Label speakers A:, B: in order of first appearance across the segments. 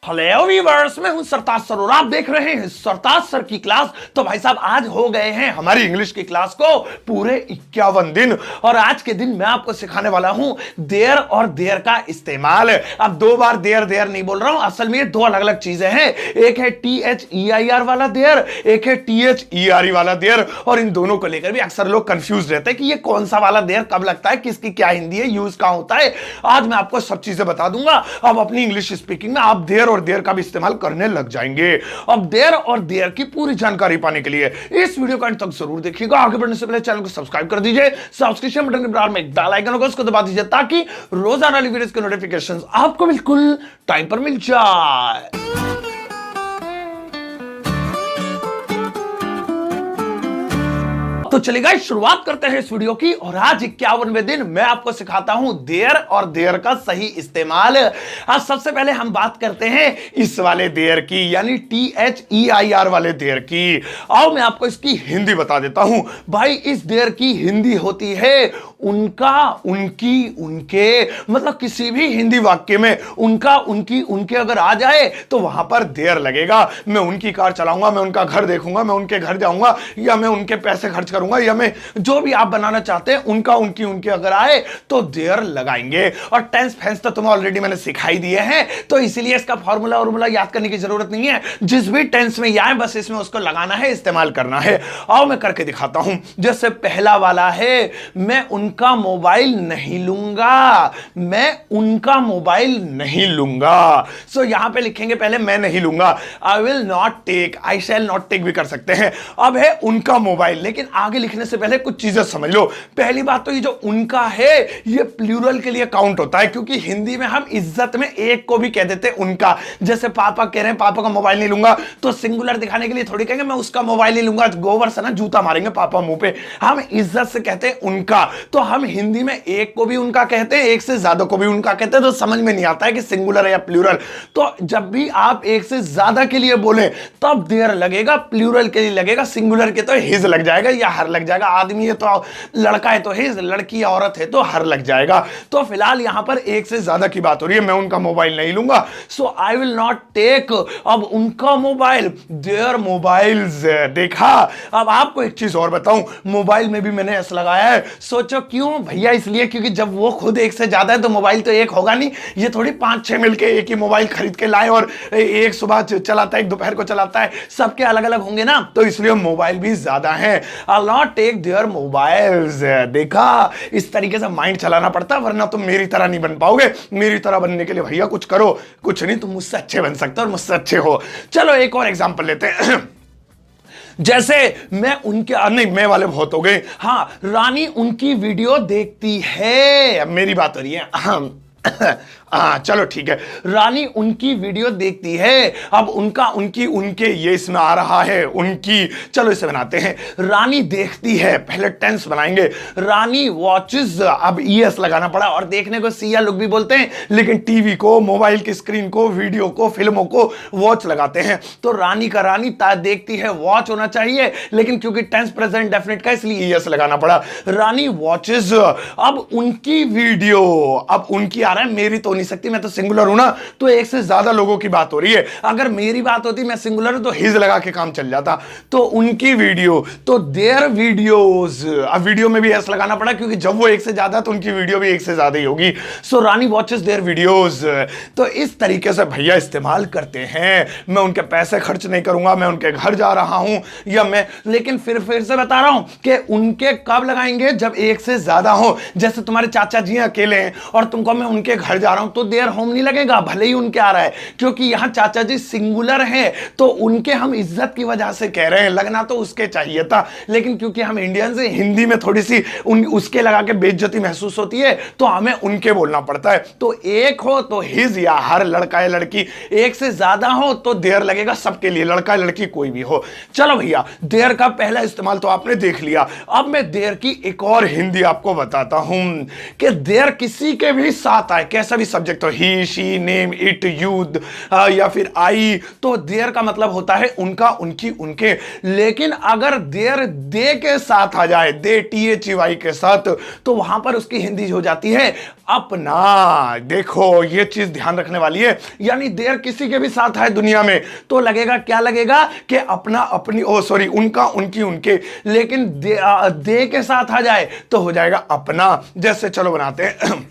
A: Hello viewers, मैं हूं सरताज sir और आप देख रहे हैं सरताज सर की क्लास। तो भाई साहब, आज हो गए हैं हमारी इंग्लिश की क्लास को पूरे 51 दिन और आज के दिन मैं आपको सिखाने वाला हूं देयर और देयर का इस्तेमाल। अब दो बार देयर देयर नहीं बोल रहा हूं, असल में ये दो अलग अलग चीजें हैं। एक है THEIR वाला देयर, एक है THERE वाला देयर। और इन दोनों को लेकर भी अक्सर लोग कंफ्यूज रहते हैं कि ये कौन सा वाला देयर कब लगता है, किसकी क्या हिंदी है, यूज कहां होता है। आज मैं आपको सब चीजें बता दूंगा। अब अपनी इंग्लिश स्पीकिंग में आप देयर और देयर का भी इस्तेमाल करने लग जाएंगे। अब देयर और देयर की पूरी जानकारी पाने के लिए इस वीडियो को अंत तक जरूर देखिएगा। आगे बढ़ने से पहले चैनल को सब्सक्राइब कर दीजिए, सब्सक्रिप्शन बटन के बराबर में बेल आइकन होगा, उसको दबा दीजिए ताकि रोजाना वीडियोस के नोटिफिकेशंस आपको बिल्कुल टाइम पर मिल जाए। तो चलिए गाइस, शुरुआत करते हैं इस वीडियो की। और आज 51वें दिन मैं आपको सिखाता हूं देयर और देयर का सही इस्तेमाल। आज सबसे पहले हम बात करते हैं इस वाले देयर की, यानी THEIR वाले देयर की। आओ मैं आपको इसकी हिंदी बता देता हूं। भाई, इस देयर की हिंदी होती है उनका, उनकी, उनके। मतलब किसी भी हिंदी वाक्य में उनका, उनकी, उनके अगर आ जाए तो वहां पर देयर लगेगा। मैं उनकी कार चलाऊंगा, मैं उनका घर देखूंगा, मैं उनके घर जाऊंगा, या मैं उनके पैसे खर्च करूंगा, या मैं जो भी आप बनाना चाहते हैं उनका, उनकी, उनके अगर आए तो देयर लगाएंगे। और टेंस फेंस तो तुम्हें ऑलरेडी मैंने सिखाई दिए हैं, तो इसीलिए इसका फॉर्मूला और याद करने की जरूरत नहीं है। जिस भी टेंस में आए बस इसमें उसको लगाना है, इस्तेमाल करना है। आओ मैं करके दिखाता हूं। जैसे पहला वाला है, मैं उनका मोबाइल नहीं लूंगा, मैं उनका मोबाइल नहीं लूंगा। सो यहां पे लिखेंगे पहले मैं नहीं लूंगा, I will not take, I shall not take भी कर सकते हैं। अब है उनका मोबाइल, लेकिन आगे लिखने से पहले कुछ चीजें समझ लो। पहली बात तो ये जो उनका है ये प्लूरल के लिए काउंट होता है, क्योंकि हिंदी में हम इज्जत में एक को भी कह देते हैं उनका। जैसे पापा कह रहे हैं पापा का मोबाइल नहीं लूंगा, तो सिंगुलर दिखाने के लिए थोड़ी कहेंगे मैं उसका मोबाइल नहीं लूंगा, गोबर से ना जूता मारेंगे पापा मुंह पे। हम इज्जत से कहते हैं उनका। तो हम हिंदी में एक को भी उनका कहते हैं, एक से ज्यादा को भी उनका कहते हैं। तो समझ में नहीं आता है कि सिंगुलर है या प्लूरल। तो जब भी आप एक से ज्यादा के लिए बोले तब देयर लगेगा, प्लूरल के लिए लगेगा, सिंगुलर के तो हिज लग जाएगा या हर लग जाएगा। आदमी है तो लड़का है तो हिज, लड़की औरत है तो हर लग जाएगा। तो फिलहाल यहां पर एक से ज्यादा की बात हो रही है। मैं उनका मोबाइल नहीं लूंगा, सो आई विल नॉट टेक। अब उनका मोबाइल, देयर मोबाइल्स। देखा। अब आपको एक चीज और बताऊं, मोबाइल में भी मैंने एस लगाया है। सोचो क्यों भैया? इसलिए क्योंकि जब वो खुद एक से ज्यादा है तो मोबाइल तो एक होगा नहीं। ये थोड़ी 5-6 मिलके एक ही मोबाइल खरीद के लाए और एक सुबह चलाता है, एक दोपहर को चलाता है, सबके अलग अलग होंगे ना, तो इसलिए मोबाइल भी ज्यादा है। I'll not take their mobiles। देखा, इस तरीके से माइंड चलाना पड़ता, वरना तुम मेरी तरह नहीं बन पाओगे। मेरी तरह बनने के लिए भैया कुछ करो, कुछ नहीं, तुम मुझसे अच्छे बन सकते हो और मुझसे अच्छे हो। चलो एक और एग्जांपल लेते हैं। जैसे मैं उनके, नहीं मैं वाले बहुत हो गए। हाँ, रानी उनकी वीडियो देखती है। अब मेरी बात हो रही है। हाँ चलो ठीक है, रानी उनकी वीडियो देखती है। अब उनका, उनकी, उनके, ये इसमें आ रहा है उनकी। चलो इसे बनाते हैं, रानी देखती है। पहले टेंस बनाएंगे, रानी वॉचेस। अब ES लगाना पड़ा, और देखने को सिया लोग भी बोलते हैं, लेकिन टीवी को, मोबाइल की स्क्रीन को, वीडियो को, फिल्मों को वॉच लगाते हैं। तो रानी का रानी देखती है, वॉच होना चाहिए, लेकिन क्योंकि टेंस प्रेजेंट डेफिनेट का इसलिए ES लगाना पड़ा। रानी वॉचेस। अब उनकी वीडियो, अब उनकी आ रहा है, मेरी तो नहीं सकती, मैं तो सिंगुलर हूं ना, तो एक से ज्यादा लोगों की बात हो रही है। अगर मेरी बात होती, मैं सिंगुलर हूं, तो हिज लगा के काम चल जाता। तो उनकी वीडियो, तो देयर वीडियोस। अब वीडियो में भी एस लगाना पड़ा, क्योंकि जब वो एक से ज्यादा तो उनकी वीडियो भी एक से ज्यादा ही होगी। सो रानी वॉचेस देयर वीडियोस। तो इस तरीके से भैया इस्तेमाल करते हैं। मैं उनके पैसे खर्च नहीं करूंगा, मैं उनके घर जा रहा हूं, या मैं, लेकिन फिर से बता रहा हूं कि उनके कब लगाएंगे, जब एक से ज्यादा हो। जैसे तुम्हारे चाचा जी अकेले हैं और तुमको मैं उनके घर जा रहा हूं, तो देयर होम नहीं लगेगा, भले ही उनके आ रहा है, क्योंकि यहां चाचा जी सिंगुलर हैं, तो उनके हम इज्जत की वजह से कह रहे हैं। लगना तो उसके चाहिए था, लेकिन क्योंकि हम इंडियन से हिंदी में थोड़ी सी उसके लगा के बेइज्जती महसूस होती है, तो हमें उनके बोलना पड़ता है। तो एक हो तो हिज या हर, लड़का या लड़की। एक से ज्यादा हो तो देयर लगेगा सबके लिए, लड़का लड़की कोई भी हो। चलो भैया, देयर का पहला इस्तेमाल तो आपने देख लिया। अब मैं देयर की एक और हिंदी आपको बताता हूं कि देयर किसी के भी साथ आए, कैसा भी सब्जेक्ट हो, ही, शी, नेम, इट, यू या फिर आई, तो देयर का मतलब होता है उनका, उनकी, उनके। लेकिन अगर देयर दे के साथ आ जाए, दे THEY के साथ, तो वहां पर उसकी हिंदी हो जाती है अपना। देखो ये चीज ध्यान रखने वाली है, यानी देयर किसी के भी साथ है दुनिया में तो लगेगा, क्या लगेगा कि अपना, अपनी, ओ सॉरी, उनका, उनकी, उनके। लेकिन दे के साथ आ जाए तो हो जाएगा अपना। जैसे चलो बनाते हैं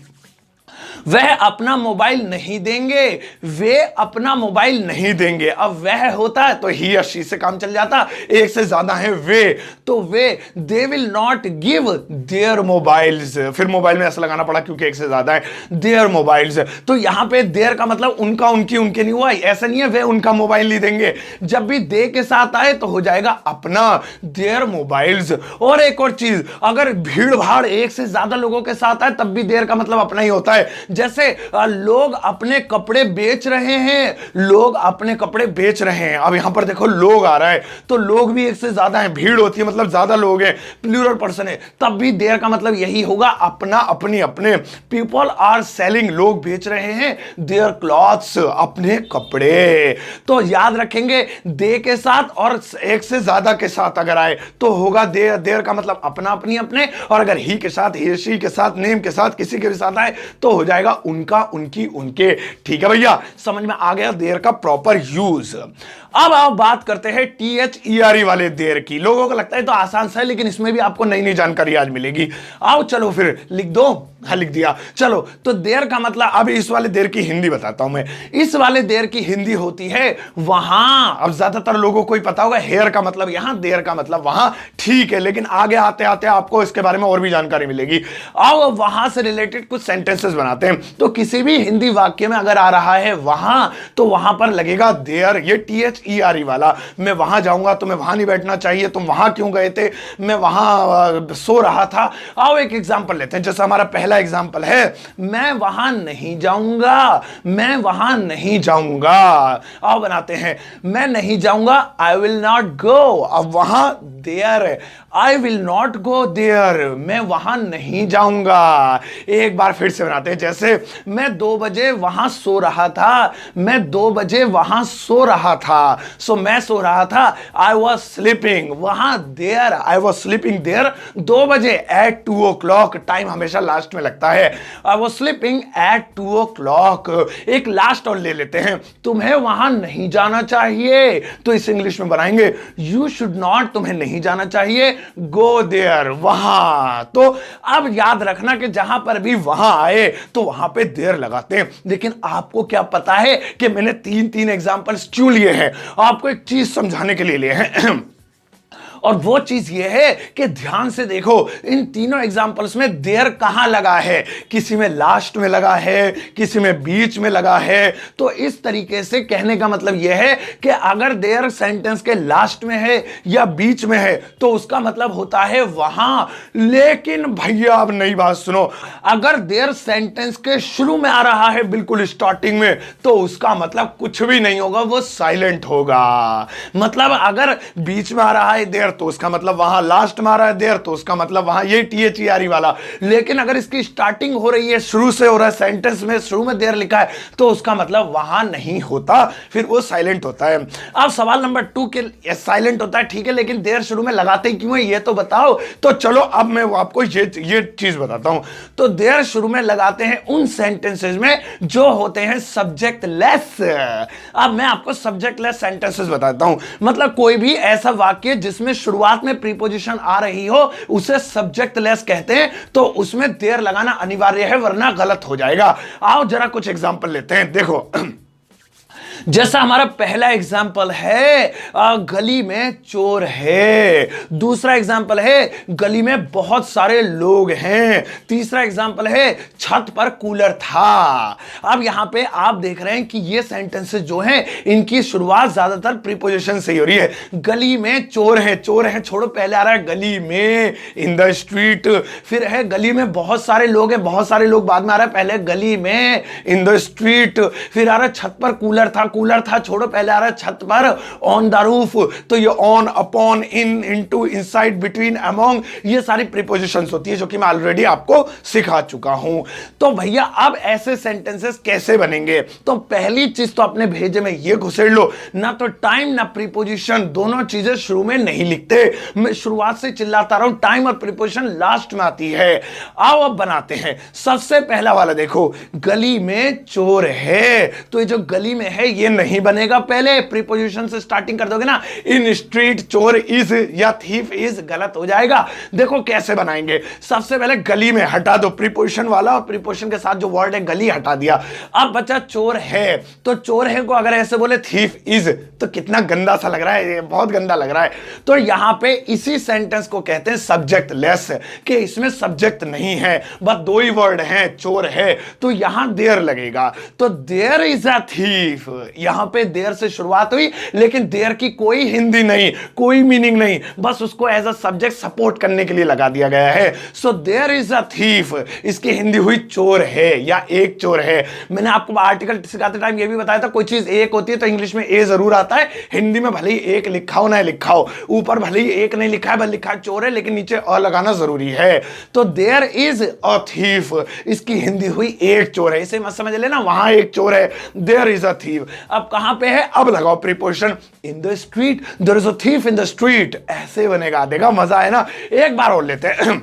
A: वह अपना मोबाइल नहीं देंगे, वे अपना मोबाइल नहीं देंगे। अब वह होता है तो ही या शी से काम चल जाता, एक से ज्यादा है वे, तो वे, they will not give their mobiles. फिर मोबाइल में ऐसा लगाना पड़ा क्योंकि एक से ज्यादा है, देयर मोबाइल्स। तो यहां पे देयर का मतलब उनका, उनकी, उनके नहीं हुआ, ऐसा नहीं है वे उनका मोबाइल नहीं देंगे। जब भी दे के साथ आए तो हो जाएगा अपना, देयर मोबाइल्स। और एक और चीज, अगर भीड़ भाड़ एक से ज्यादा लोगों के साथ आए तब भी देयर का मतलब अपना ही होता है। जैसे लोग अपने कपड़े बेच रहे हैं, लोग अपने कपड़े बेच रहे हैं। अब यहां पर देखो लोग आ रहा है तो लोग भी एक से ज्यादा है, भीड़ होती है मतलब ज्यादा लोग हैं, प्लूरल पर्सन है, तब भी देयर का मतलब यही होगा अपना, अपनी, अपने। पीपल आर सेलिंग, लोग बेच रहे हैं देयर क्लॉथ्स, अपने कपड़े। तो याद रखेंगे दे के साथ और एक से ज्यादा के साथ अगर आए तो होगा देयर, देयर का मतलब अपना, अपनी, अपने। और अगर ही के साथ, ही, शी के साथ, नेम के साथ, किसी के भी साथ आए तो हो जाएगा उनका, उनकी, उनके। ठीक है भैया, समझ में आ गया देयर का प्रॉपर यूज। अब आप बात करते हैं THERE वाले देयर की। लोगों को लगता है तो आसान सा है, लेकिन इसमें भी आपको नई नई जानकारी आज मिलेगी। आओ चलो फिर लिख दो, हाँ लिख दिया। चलो तो देयर का मतलब, अब इस वाले देयर की हिंदी बताता हूं मैं। इस वाले देयर की हिंदी होती है वहां। अब ज्यादातर लोगों को ही पता होगा हेयर का मतलब यहां, देयर का मतलब वहां, ठीक है, लेकिन आगे आते आते आपको इसके बारे में और भी जानकारी मिलेगी। आओ वहां से रिलेटेड कुछ सेंटेंसेस बनाते हैं। तो किसी भी हिंदी वाक्य में अगर आ रहा है वहां, तो वहां पर लगेगा देयर, ये THERE वाला। मैं वहां जाऊंगा, तुम्हें वहां नहीं बैठना चाहिए, तुम वहां क्यों गए थे, मैं वहां सो रहा था। आओ एक एग्जांपल लेते हैं, जैसे हमारा पहला एग्जांपल है, मैं वहां नहीं जाऊंगा, मैं वहां नहीं जाऊंगा। आओ बनाते हैं, मैं नहीं जाऊंगा, आई विल नॉट गो। अब वहां there, I will not go there, मैं वहां नहीं जाऊंगा। एक बार फिर से बनाते हैं, जैसे मैं 2 बजे वहां सो रहा था, मैं 2 बजे वहां सो रहा था। सो मैं सो रहा था, आई वॉज स्लीपिंग, वहां there, I was sleeping there 2 बजे एट 2 o'clock। टाइम हमेशा लास्ट में लगता है। आई वॉज स्लीपिंग एट 2 o'clock। एक लास्ट और ले लेते हैं, तुम्हें वहां नहीं जाना चाहिए, तो इस इंग्लिश में बनाएंगे यू शुड नॉट, तुम्हें नहीं जाना चाहिए, गो देयर, वहां। तो अब याद रखना कि जहां पर भी वहां आए तो वहां पे देयर लगाते हैं। लेकिन आपको क्या पता है कि मैंने 3 एग्जांपल्स क्यों लिए हैं? आपको एक चीज समझाने के लिए लिए हैं और वो चीज ये है कि ध्यान से देखो, इन तीनों एग्जाम्पल्स में देयर कहां लगा है, किसी में लास्ट में लगा है, किसी में बीच में लगा है। तो इस तरीके से कहने का मतलब यह है कि अगर देयर सेंटेंस के लास्ट में है या बीच में है तो उसका मतलब होता है वहां। लेकिन भैया अब नई बात सुनो, अगर देयर सेंटेंस के शुरू में आ रहा है, बिल्कुल स्टार्टिंग में, तो उसका मतलब कुछ भी नहीं होगा, वो साइलेंट होगा। मतलब अगर बीच में आ रहा है देयर तो उसका मतलब वहां, लास्ट में आ रहा है देयर तो उसका मतलब वहां, ये THERE वाला। लेकिन अगर इसकी स्टार्टिंग हो रही है, शुरू से हो रहा है, सेंटेंस में शुरू में देयर लिखा है, तो उसका मतलब वहां नहीं होता, फिर वो साइलेंट होता है। अब सवाल नंबर 2 के साइलेंट होता है, ठीक है, लेकिन देयर शुरू में लगाते क्यों है ये तो बताओ। तो चलो अब मैं आपको ये चीज बताता हूं। तो देयर शुरू में लगाते हैं उन सेंटेंसेस में जो होते हैं सब्जेक्ट लेस। अब मैं आपको सब्जेक्ट लेस सेंटेंसेस बताता हूं, मतलब कोई भी ऐसा वाक्य जिसमें शुरुआत में प्रीपोजिशन आ रही हो उसे सब्जेक्ट लेस कहते हैं। तो उसमें देयर लगाना अनिवार्य है, वरना गलत हो जाएगा। आओ जरा कुछ एग्जांपल लेते हैं। देखो जैसा हमारा पहला एग्जाम्पल है, गली में चोर है। दूसरा एग्जाम्पल है, गली में बहुत सारे लोग हैं। तीसरा एग्जाम्पल है, छत पर कूलर था। अब यहां पे आप देख रहे हैं कि ये सेंटेंसेस जो हैं इनकी शुरुआत ज्यादातर प्रीपोजिशन से ही हो रही है। गली में चोर है, चोर है छोड़ो, पहले आ रहा है गली में, इन द स्ट्रीट। फिर है गली में बहुत सारे लोग हैं, बहुत सारे लोग बाद में आ रहा है, पहले गली में, इन द स्ट्रीट। फिर आ रहा है छत पर कूलर था, कूलर था छोड़ो, पहले आ रहा है छत पर, ऑन द रूफ, तो ये on, upon, in, into, inside, between, among, ये सारी प्रीपोजिशंस होती है जो कि मैं ऑलरेडी आपको सिखा चुका हूं। तो भैया अब ऐसे सेंटेंसेस कैसे बनेंगे? तो पहली चीज तो अपने भेजे में ये घुसेड़ लो, ना तो टाइम ना प्रीपोजिशन, दोनों चीजें शुरू में नहीं लिखते। मैं शुरुआत से चिल्लाता रहा हूं, टाइम और प्रीपोजिशन लास्ट में आती है। आओ अब बनाते हैं। सबसे पहला वाला देखो, गली में चोर है, तो ये जो गली में है ये नहीं बनेगा, पहले प्रीपोजिशन से स्टार्टिंग कर दोगे ना, इन स्ट्रीट चोर इज या थीफ इज, गलत हो जाएगा। देखो कैसे बनाएंगे। सबसे पहले गली में हटा दो प्रीपोजिशन वाला, और प्रीपोजिशन के साथ जो वर्ड है गली हटा दिया। अब बचा चोर है, तो चोर है को अगर ऐसे बोले थीफ इज, तो कितना गंदा सा लग रहा है, ये बहुत गंदा लग रहा है। तो यहां पे इसी सेंटेंस को कहते हैं सब्जेक्ट लेस, कि इसमें सब्जेक्ट नहीं है, बस दो ही वर्ड हैं, चोर है, तो यहां देयर लगेगा। तो देयर इज अ थीफ, यहां पे देयर से शुरुआत हुई, लेकिन देयर की कोई हिंदी नहीं, कोई मीनिंग नहीं, बस उसको एज अ सब्जेक्ट सपोर्ट करने के लिए लगा दिया गया है। So there is a thief, इसकी हिंदी हुई चोर है या एक चोर है। मैंने आपको आर्टिकल सिखाते टाइम ये भी बताया था, कोई चीज एक होती है तो इंग्लिश में ए जरूर आता है, हिंदी में भले ही एक लिखा हो ना लिखा हो, ऊपर भले ही एक नहीं लिखा है, भले लिखा है चोर है, लेकिन नीचे अ लगाना जरूरी है। तो देयर इज अ थीफ, इसकी हिंदी हुई एक चोर है, इसे मत समझ लेना वहां एक चोर है, देयर इज अ थीफ। अब कहां पे है? अब लगाओ preposition, in the street, there is a thief in the street, ऐसे बनेगा। देखा मजा है ना। एक बार और लेते हैं।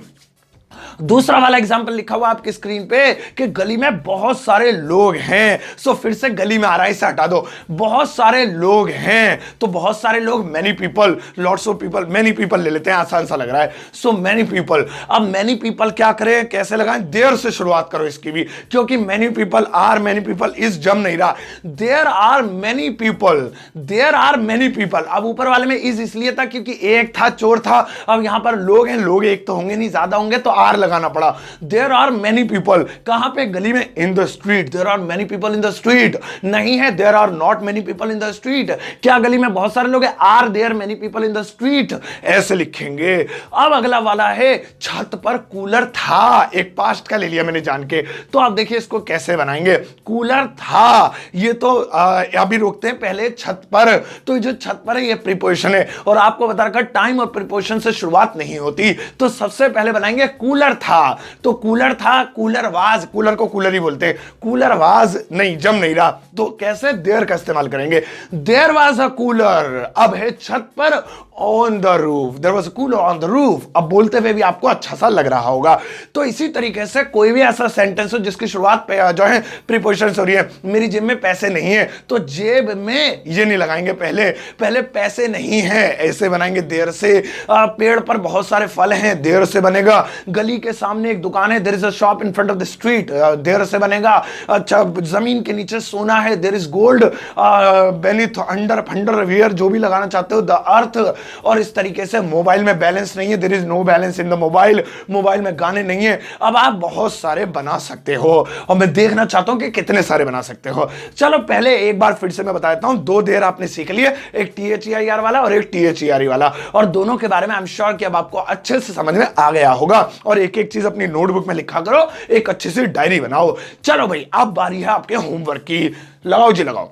A: दूसरा वाला एग्जांपल लिखा हुआ आपकी स्क्रीन पे कि गली में बहुत सारे लोग हैं। सो फिर से गली में आ रहा है, इसे हटा दो। बहुत सारे लोग हैं, तो बहुत सारे लोग, many people, lots of people, many people ले लेते हैं, आसान सा लग रहा है। सो मैनी पीपल, अब मैनी पीपल क्या करें, कैसे लगाएं? देयर से शुरुआत करो इसकी भी, क्योंकि many people are, many people is जम नहीं रहा। There are many people, there are many people. अब ऊपर वाले में इज इसलिए था क्योंकि एक था, चोर था। अब यहां पर लोग हैं, लोग एक तो होंगे नहीं, ज्यादा होंगे, तो आर लगाना पड़ा। देयर आर मैनी पीपल, कहां पे? गली में, in the street, there are many people in the street. नहीं है there are not many people in the street, क्या गली में बहुत सारे लोग हैं? Are there many people in the street, ऐसे लिखेंगे। अब अगला वाला है, छत पर कूलर था, एक पास्ट का ले लिया मैंने जान के। तो आप देखिए इसको कैसे बनाएंगे। कूलर था, ये तो अभी रोकते हैं, पहले छत पर, तो जो छत पर है ये प्रीपोजिशन है, और आपको बता रखा टाइम और प्रीपोजिशन से शुरुआत नहीं होती। तो सबसे पहले बनाएंगे कूलर था, तो कूलर था, कूलर वाज, कूलर को कूलर ही बोलते हैं, कूलर वाज नहीं, जम नहीं रहा, तो कैसे? देयर का इस्तेमाल करेंगे। देयर वाज अ कूलर, अब है छत पर, on the roof, there was a cooler on the roof. अब बोलते हुए भी आपको अच्छा सा लग रहा होगा। तो इसी तरीके से कोई भी ऐसा सेंटेंस हो जिसकी शुरुआत पे जो है प्रीपोजिशन हो रही है, मेरी जेब में पैसे नहीं है, तो जेब में ये नहीं लगाएंगे, पहले पैसे नहीं है, ऐसे बनाएंगे देयर से। पेड़ पर बहुत सारे फल हैं, देयर से बनेगा। गली के सामने एक दुकान है, there is a shop in front of the street, there से बनेगा। अच्छा, जमीन के नीचे सोना है, there is gold beneath, under, फंडर, वियर, जो भी लगाना चाहते हो, द अर्थ। और इस तरीके से मोबाइल में बैलेंस नहीं है, there is no balance in the mobile, mobile में गाने नहीं है। अब आप बहुत सारे बना सकते हो, और मैं देखना चाहता हूं कि कितने सारे बना सकते हो। चलो पहले एक बार फिर से मैं बता देता हूं, दो देयर आपने सीख लिए, एक THEIR वाला और एक THERE वाला, और दोनों के बारे में आई एम श्योर कि अब आपको अच्छे से समझ में आ गया होगा। और एक एक चीज अपनी नोटबुक में लिखा करो, एक अच्छी सी डायरी बनाओ। चलो भाई, अब बारी है आपके होमवर्क की, लगाओ जी लगाओ।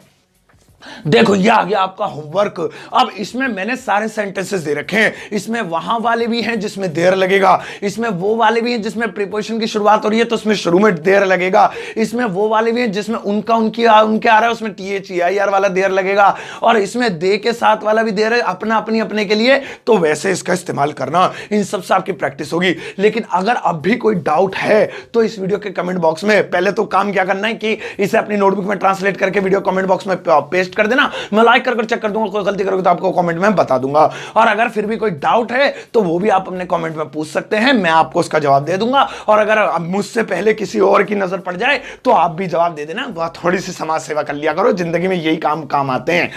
A: देखो ये आ गया आपका होमवर्क। अब इसमें मैंने सारे सेंटेंसेस दे रखे हैं, इसमें वहां वाले भी हैं जिसमें देर लगेगा, इसमें वो वाले भी हैं जिसमें प्रीपोजिशन की शुरुआत हो रही है तो उसमें शुरू में देर लगेगा, इसमें वो वाले भी हैं जिसमें उनका उनके आ रहा है उसमें THEIR वाला देर लगेगा, और इसमें दे के साथ वाला भी देर है, अपना अपने के लिए। तो वैसे इसका इस्तेमाल करना, इन सबसे आपकी प्रैक्टिस होगी। लेकिन अगर अब भी कोई डाउट है तो इस वीडियो के कमेंट बॉक्स में पहले तो काम क्या करना है कि इसे अपनी नोटबुक में ट्रांसलेट करके वीडियो कमेंट बॉक्स में पेस्ट कर देना, मैं लाइक कर चेक कर दूंगा, कोई गलती करोगे तो आपको कमेंट में बता दूंगा। और अगर फिर भी कोई डाउट है तो वो भी आप अपने कमेंट में पूछ सकते हैं, मैं आपको उसका जवाब दे दूंगा। और अगर मुझसे पहले किसी और की नजर पड़ जाए तो आप भी जवाब दे देना। थोड़ी सी समाज सेवा कर लिया करो, जिंदगी में यही काम आते हैं।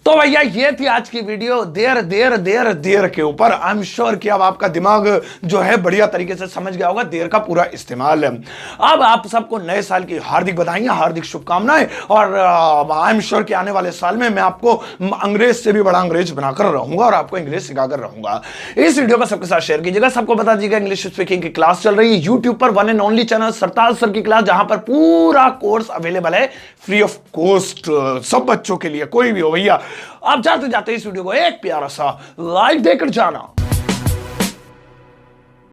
A: तो भैया ये थी आज की वीडियो देर देर देर देर के ऊपर। आई एम श्योर कि अब आपका दिमाग जो है बढ़िया तरीके से समझ गया होगा देर का पूरा इस्तेमाल। अब आप सबको नए साल की हार्दिक बधाइयां, हार्दिक शुभकामनाएं। और आई एम श्योर कि आने वाले साल में मैं आपको अंग्रेज से भी बड़ा अंग्रेज बनाकर रहूंगा और आपको इंग्लिश सिखाकर रहूंगा। इस वीडियो को सबके साथ शेयर कीजिएगा, सबको बता दीजिएगा इंग्लिश स्पीकिंग की क्लास चल रही है यूट्यूब पर, one and only channel Sartaj sir की क्लास, जहां पर पूरा कोर्स अवेलेबल है फ्री ऑफ कॉस्ट सब बच्चों के लिए, कोई भी हो भैया। आप जाते जाते इस वीडियो को एक प्यारा सा लाइक देकर जाना।